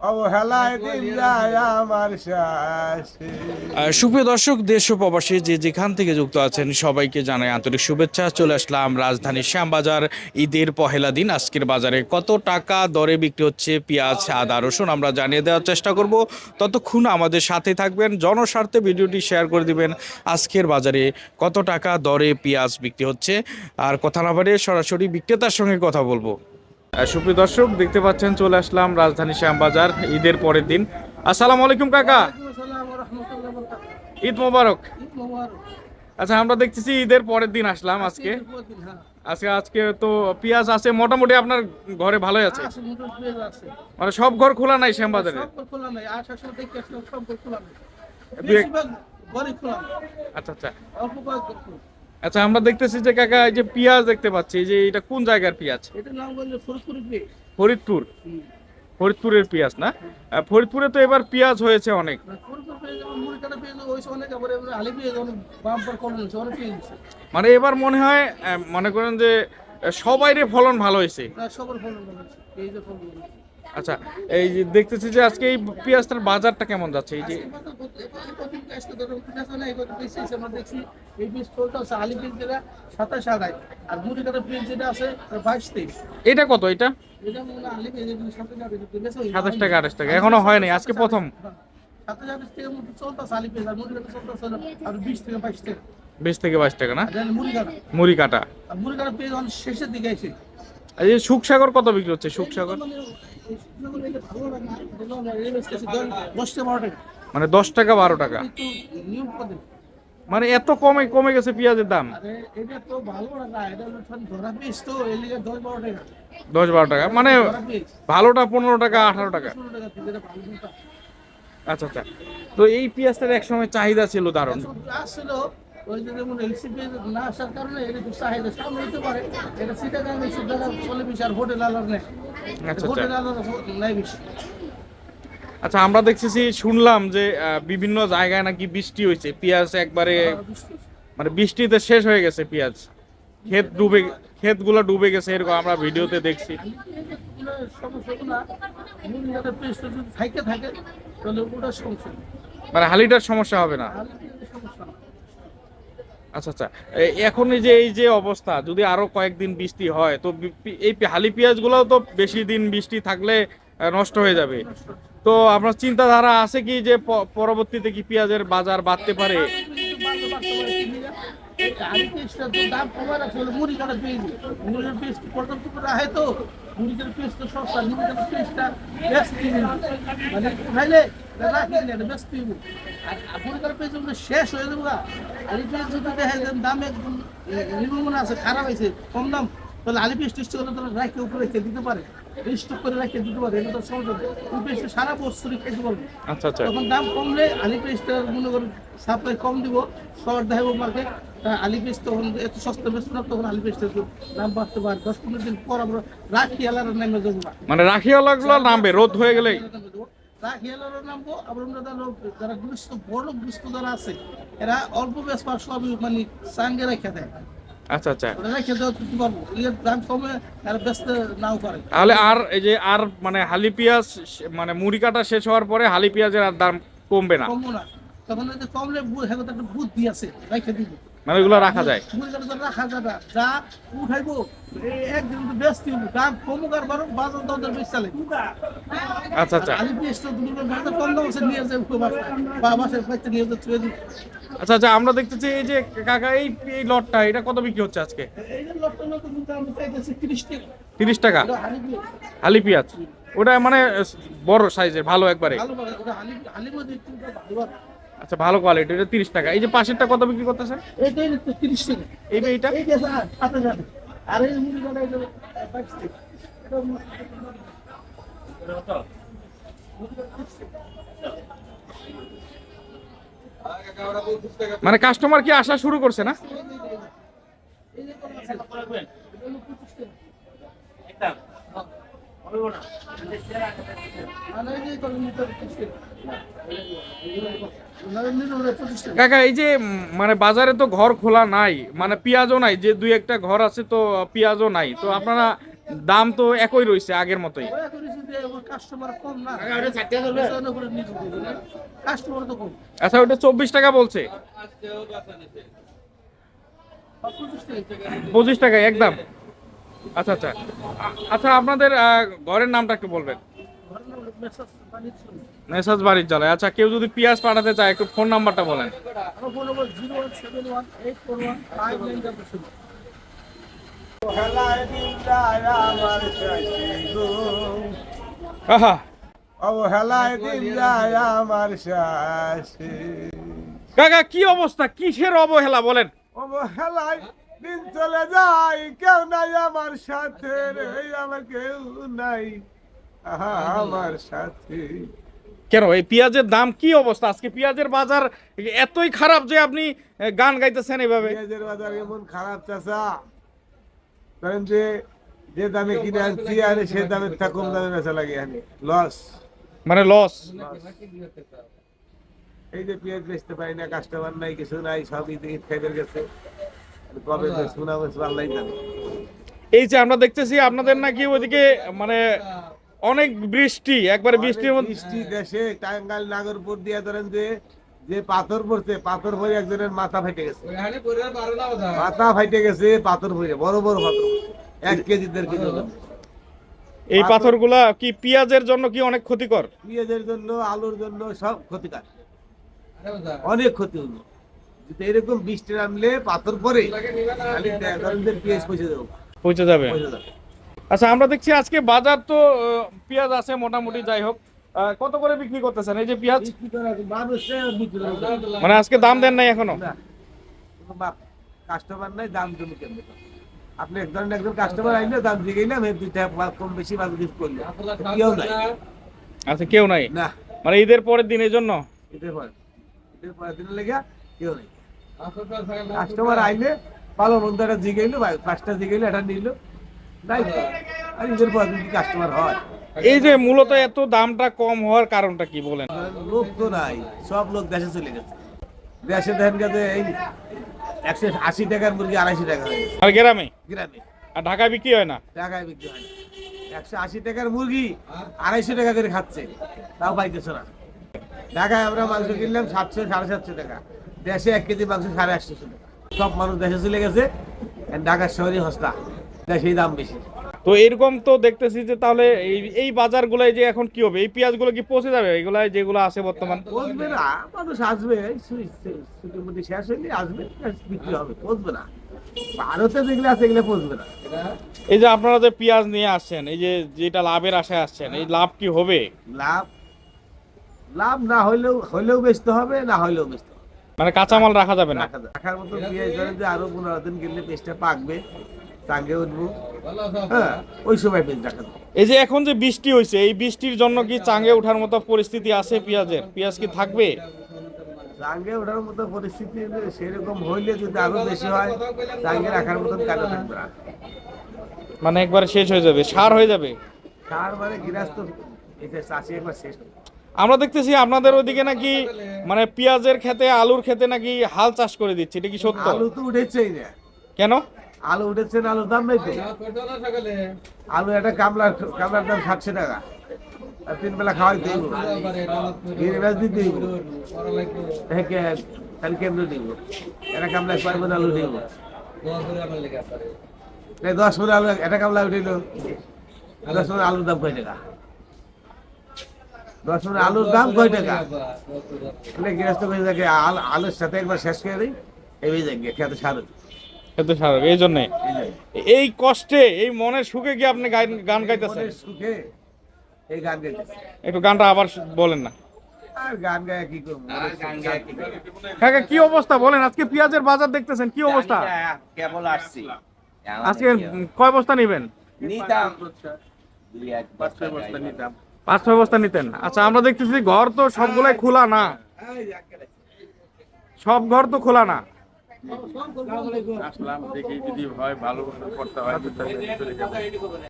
অবহেলায় দিন যায় আমার শেষে। সুপ্রিয় দর্শক, দেশ ও প্রবাসী যে যেখান থেকে যুক্ত আছেন সবাইকে জানাই আন্তরিক শুভেচ্ছা। চলে আসলাম রাজধানীর শ্যামবাজার, ঈদের পহেলা দিন। আজকের বাজারে কত টাকা দরে বিক্রি হচ্ছে পেঁয়াজ, আদা, রসুন আমরা জানিয়ে দেওয়ার চেষ্টা করব। ততক্ষণ আমাদের সাথে থাকবেন, জনস্বার্থে ভিডিওটি শেয়ার করে দিবেন। আজকের বাজারে কত টাকা দরে পেঁয়াজ বিক্রি হচ্ছে, আর কথা না বাড়িয়ে সরাসরি বিক্রেতার সঙ্গে কথা বলবো। সুপ্রিয় দর্শক, দেখতে পাচ্ছেন চলে আসলাম রাজধানী শ্যামবাজার, ঈদের পরের দিন। আসসালামু আলাইকুম কাকা, ওয়ালাইকুম আসসালাম ওয়া রাহমাতুল্লাহি ওয়া বারাকাতুহু। ঈদ মোবারক। ঈদ মোবারক। আচ্ছা, আমরা দেখতেছি ঈদের পরের দিন আসলাম আজকে। ঈদের পরের দিন, হ্যাঁ। আজকে আজকে তো পেঁয়াজ আছে মোটামুটি আপনার ঘরে ভালোই আছে, আছে, মোটর পেঁয়াজ আছে। মানে সব ঘর খোলা নাই শ্যামবাজারে? সব ঘর খোলা নাই, আসার সময় দেখে আসলাম সব ঘর খোলা নাই। দুই এক- বেশিরভাগ ঘরই খোলা নাই, আচ্ছা আচ্ছা অল্প কয়েক ঘর খোলা। আচ্ছা, আমরা দেখতেছি যে কাকা এই যে পেঁয়াজ দেখতে পাচ্ছি, এই যে এটা কোন জায়গার পেঁয়াজ? এটার নাম বললে ফরিদপুরি পেঁয়াজ। ফরিদপুর। হুম। ফরিদপুরের পেঁয়াজ না? ফরিদপুরে তো এবার পেঁয়াজ হয়েছে অনেক। না, ফরিদপুর পেঁয়াজ যেমন মুড়ি কাটা পেঁয়াজ হয়েছে অনেক, আবার এবার আলি পেঁয়াজ অনেক বাম্পার ফলন হয়েছে, অনেক পেঁয়াজ হয়েছে। মানে এবার মনে হয় মনে করেন যে সবাইরে ফলন ভালো হয়েছে। না, সবার ফলন ভালো হয়েছে, পেঁয়াজের ফলন ভালো হয়েছে। আচ্ছা, এই যে দেখতেছি যে আজকে এই পেঁয়াজটার বাজারটা কেমন যাচ্ছে? এই যে আজকে কত কত পেঁয়াজ তো ধরো পেঁয়াজ না, এই কত বেশি আছে আমরা দেখছি। এই পেঁয়াজ ফলটা আছে আলি পেঁয়াজ যেটা 27-28, আর মুড়ি কাটা পেঁয়াজ যেটা আছে 22-23। এটা কত? এটা এটা মনে হয় আলি পেঁয়াজ এগুলো 27-28 27 টাকা 28 টাকা এখনো হয়নি, আজকে প্রথম। 27-28 টাকার মধ্যে চলতেছে আলি পেঁয়াজ, আর মুড়ি কাটা চলতেছে আর 20-22 টাকা। 20 থেকে 22 টাকা না? আর এটা মুড়ি কাটা, মুড়ি কাটা। আর মুড়ি কাটা পেঁয়াজ অনেক শেষের দিকে আছে। এই যে শুকসাগর কত বিক্রি হচ্ছে? শুকসাগর মানে এই শুকনোগুলো এটা ভালো লাগে না, এটা হলো আমরা রেল স্টেশন 10-12 টাকা। মানে 10 টাকা 12 টাকা, একটু নিয়ম করে। মানে এত কমে কমে গেছে পেঁয়াজের দাম। আরে এটা তো ভালো না, এটা হলো ধরা পিস, তো এর লিগে 10-12 টাকা। 10 12 টাকা মানে ধরা পিস ভালোটা 15 টাকা 18 টাকা। 16 টাকা পিস, এটা ভালো না। আচ্ছা আচ্ছা, তো এই পেঁয়াজটার এক সময় চাহিদা ছিল দারুণ। এখন আসছিল ওই যে যেমন এলসিপি না আসার কারণে এটা একটু চাহিদা সামনে হতে পারে। এটা সিটাগাং এসে টাকা চলে বেশি, আর হোটেল আলার নেই। আচ্ছা হোটেল আচ্ছা আলার নাই বেশি। আচ্ছা, আমরা দেখতেছি শুনলাম যে বিভিন্ন জায়গায় নাকি বৃষ্টি হয়েছে, পেঁয়াজ একবারে মানে বৃষ্টিতে শেষ হয়ে গেছে পেঁয়াজ, ক্ষেত ডুবে, ক্ষেতগুলো ডুবে গেছে এরকম আমরা ভিডিওতে দেখছি। সমস্যা না, মুড়ি কাটা পেস্ট যদি থাকে থাকে তাহলে ওটা সমস্যা না। মানে হালিটার সমস্যা হবে না? তাহলে কিন্তু সমস্যা না। আচ্ছা আচ্ছা, এখন এই যে অবস্থা, যদি আরো কয়েকদিন বৃষ্টি হয় তো এই হালি পেঁয়াজ গুলাও তো বেশি দিন বৃষ্টি থাকলে নষ্ট হয়ে যাবে। তো আপনার চিন্তাধারা আছে কি যে পরবর্তীতে কি পেঁয়াজের বাজার বাড়তে পারে? আলু পেস্টটা তো দাম কমে রাখছে, মুড়ি কাটা পেঁয়াজ, মুড়ির পেস্ট পর্যন্ত করে রাখে তো। মুড়ির পেস্ট তো সস্তা, মুড়ি কাটা পেস্টটা বেস্ট মানে খাইলে রাখি না বেস্ট দিব। আর মুড়ি কাটা পেস্ট শেষ হয়ে যাবো। আলু পেস্ট যদি দেখে দাম একদম নিম্নমানে আছে, খারাপ হয়েছে, কম দাম, তাহলে আলু পেস্ট টেস্ট করে তাহলে রাখে উপরে রেখে দিতে পারে, স্টক করে রেখে দিতে পারে। এটা তো সহজ হবে, ওই পেস্ট সারা বছরই খেতে পারবে। আচ্ছা আচ্ছা তখন দাম কমলে আলি পেস্টটা মনে করুন সাপ্লাই কম দিব, শহর দেখাবো মার্কেট, আলি পেস্ট তখন এত সস্তা বেশি না, তখন আলি পেস্টের দাম বাড়তে পারে। 10-15 দিন পর আমরা রাখি আলার নেমে যাবো না, মানে রাখিওয়ালা গুলো নামবে রোদ হয়ে গেলেই? রাখি আলারও নামবো। আবার আমরা যারা গ্রীষ্ম বড় গ্রীষ্ম যারা আছে, এরা অল্প বেশ পার সবই মানে সাঙ্গে রেখে দেয়, আচ্ছা আচ্ছা, ওরা রেখে দেওয়া দিতে পারবো, এর দাম কমে আর ব্যস্ত নাও পারে। তাহলে আর এই যে আর মানে হালি পেঁয়াজ মানে মুড়ি কাটা শেষ হওয়ার পরে হালি পেঁয়াজের আর দাম কমবে না? কমবো না, তখন এই যে কমলে হ্যাঁ একটা বুদ্ধি আছে, রেখে দিব। মানে ওগুলো রাখা যায়? রাখা যাবে যা উঠাইবো একদিন তো ব্যস্ত দাম কমুক আর বারো বাজার দর বেশি চালে। আচ্ছা আচ্ছা আলু পেঁয়াজ তো বাজার কম দাম আছে, নিয়ে যাবে বাসায় বাচ্চা নিয়ে যাচ্ছে। আচ্ছা আচ্ছা, আমরা দেখতেছি এই যে কাকা এই এই লটটা এটা কত বিক্রি হচ্ছে আজকে? এই যে লটটা নতুন আমি চাইতেছি 30 টাকা। 30 টাকা এটা হালি পেঁয়াজ, হালি পেঁয়াজ? ওটা মানে বড় সাইজের ভালো একবারে? ভালো ভালো, ওটা হালি মধ্যে একটু ভালো ভালো। আচ্ছা, ভালো কোয়ালিটি, এটা 30 টাকা। এই যে পাশেরটা কত বিক্রি করতেছেন? এটাই তো 30 টাকা। এইটা এই যে সাথে সাথে আর এই মুড়ি কাটা এটা 22 টাকা। মানে কাস্টমার কি আসা শুরু করছে না? এই যে কত আছে? এটা হলো 25 টাকা। মানে এই যে কত মিটার 25 টাকা। কাকা এই যে মানে বাজারে তো ঘর খোলা নাই, মানে পেঁয়াজও নাই, যে দুই একটা ঘর আছে তো পেঁয়াজও নাই, তো আপনারা দাম তো একই রয়েছে আগের মতোই। ওই করেছি যে কাস্টমার কম না, কাস্টমার তো কম। আচ্ছা ওটা 24 টাকা বলছে, 25 টাকা একদম। আচ্ছা আচ্ছা আচ্ছা, আপনাদের ঘরের নামটা একটু বলবেন। মেসাজ বাড়ির চলে। আচ্ছা, কেউ যদি পেঁয়াজ পাঠাতে চায় একটু ফোন নাম্বারটা বলেন। আমার ফোন নম্বর 01718415900। আহা, অবহেলায় দিন যায় আমার শেষে, কাকা কি অবস্থা, কিসের অবহেলা বলেন? অবহেলায় দিন চলে যায়, কেউ নাই আমার সাথে রে, আমার কেউ নাই আমার সাথে। কেন এই পেঁয়াজের দাম কি অবস্থা? আজকে পেঁয়াজের বাজার এতই খারাপ যে আপনি গান গাইতেছেন এইভাবে? পেঁয়াজের বাজার এমন খারাপ চাচা, কারণ যে যে দামে কিনে আনছি আর সে দামের তা কম দামে বেচা লাগে, লস। মানে লস। এই যে পেঁয়াজ বেচতে পারি না, কাস্টমার নাই, কিছু নাই, সব ঈদ খাইতে গেছে, কবে শোনা বলছে আল্লাহ জানে। এই যে আমরা দেখতেছি আপনাদের নাকি ওইদিকে মানে অনেক বৃষ্টি, একবারে বৃষ্টির মধ্যে। বৃষ্টি দেশে টাঙ্গাইল নাগরপুর দিয়ে ধরেন যে যে পাথর পড়ছে, পাথর পরে একজনের মাথা ফেটে গেছে, মাথা ফেটে গেছে পাথর পরে, বড় বড় পাথর, 1 কেজি 1.5 কেজি ওজন। এই পাথরগুলা কি পেঁয়াজের জন্য কি অনেক ক্ষতিকর? পেঁয়াজের জন্য, আলুর জন্য সব ক্ষতিকার, অনেক ক্ষতি হলো। যদি এরকম বৃষ্টি নামলে পাথর পরে ধরেন যে পেঁয়াজ পচে যাবে, পৌঁছে যাবে। পচে যাবে। আচ্ছা, আমরা দেখছি আজকে বাজার তো পেঁয়াজ আছে মোটামুটি, যাই হোক কত করে বিক্রি করতেছেন এই যে পেঁয়াজ? বিক্রি করা মানুষে বিক্রি করে মানে আজকে দাম দেন নাই এখনো? না, কাস্টমার নাই, দাম জমি কেমনে? আপনি এক ধরনের একজন কাস্টমার আইলে দাম দিয়ে গেলাম, এই 2 টাকা কম বেশি বাজার গিফট করলে কেউ নাই। আচ্ছা, কেউ নাই না, মানে ঈদের পরের দিনের জন্য? এদের পরের দিনের লেগে কেউ নেই। কাস্টমার আইলে ভালো মন্দ একটা জিগাইলো, 5টা জিগাইলো, এটা নিল, নাই তো। আর ঈদের পরের দিন কাস্টমার হয়? এই যে মূলত এত দামটা কম হওয়ার কারণটা কি বলেন? লোক তো নাই, সব লোক দেশে চলে গেছে। দেশে দেখেন গেছে এই 180 টাকার মুরগি 250 টাকা হয়ে গেছে আর গ্রামে? গ্রামে। আর ঢাকায় বিক্রি হয় না? টাকায় বিক্রি হয় না। 180 টাকার মুরগি 250 টাকা করে খাচ্ছে, তাও পাইতেছে না। ঢাকায় আমরা মাংস কিনলাম 700 750 টাকা, দেশে 1 কেজি মাংস 850 টাকা। সব মানুষ দেশে চলে গেছে, ঢাকার শহরে সস্তা, দেশেই দাম বেশি। তো এরকম তো দেখতেছি যে তাহলে এই বাজারগুলাই যে এখন কি হবে, এই পেঁয়াজগুলো কি পচে যাবে এগুলা যেগুলো আছে বর্তমান? পচবে না, মানুষ আসবে, ছুটির মধ্যে শেষ হইলে আসবে, বিক্রি হবে, পচবে না। ভারতে যেগুলো আছে এগুলো পচবে না। এই যে আপনারা যে পেঁয়াজ নিয়ে আসছেন, এই যে যেটা লাভের আশায় আসছেন, এই লাভ কি হবে? লাভ লাভ না হইলেও বেচতে হবে, না হইলেও বেচতে হবে। মানে কাঁচামাল রাখা যাবে না? রাখার মতো পেঁয়াজ ধরেন যে আরো 15 দিন গেলে পেঁয়াজটা পাকবে, টাঙ্গে উঠবো, হ্যাঁ, ওই সময় পেঁয়াজ রাখা যাবে। এই যে এখন যে বৃষ্টি হয়েছে, এই বৃষ্টির জন্য কি চাঙ্গে ওঠার মতো পরিস্থিতি আছে পেঁয়াজের? পেঁয়াজ কি থাকবে? টাঙ্গে ওঠার মতো পরিস্থিতি সেরকম হইলে যদি আরো বেশি হয়, টাঙ্গে রাখার মতন কাজে থাকবে না, মানে একবারে শেষ হয়ে যাবে, সার হয়ে যাবে। তার মানে গৃহস্থ এটা চাষি একবার শেষ হবে। আমরা দেখতেছি আপনাদের ওইদিকে নাকি মানে পেঁয়াজের ক্ষেতে, আলুর ক্ষেতে নাকি হাল চাষ করে দিচ্ছে, এটা কি সত্য? আলু তো উঠেছেই না। কেন? আলু উঠেছে না, আলুর দাম নেই তো। আলু একটা কামলার দাম 700 টাকা, আর 3 বেলা খাওয়াই দিব, মাছ দিতে দিব, তাহলে কেমনে দিব? একটা কামলায় 6 মণ আলু দিব, 10 মণ আলু একটা কামলা উঠিল, 10 মণ আলুর দাম কয় টাকা? 10 মণ আলুর দাম কয় টাকা? গৃহস্থ করে থাকে আলুর সাথে একবার শেষ করে দিই, এই যাই খেতে সার। খেতে সার, এই জন্যে এই কষ্টে, এই মনের সুখে কি আপনি গান গাইতেছেন? সুখে এই গান গাইতেছে। একটু গানটা আবার বলেন না। আর গান গায়ে কি করবো? কাকা কি অবস্থা বলেন? আজকে পেঁয়াজের বাজার দেখতেছেন কি অবস্থা? কেবল আসছি আজকে কয় বস্তা নিবেন? নিতাম 5-6 বস্তা নিতেন। আচ্ছা, আমরা দেখতেছি ঘর তো সবগুলাই খোলা না, সব ঘর তো খোলা না। আসলাম দেখি যদি হয় ভালো করতে হয়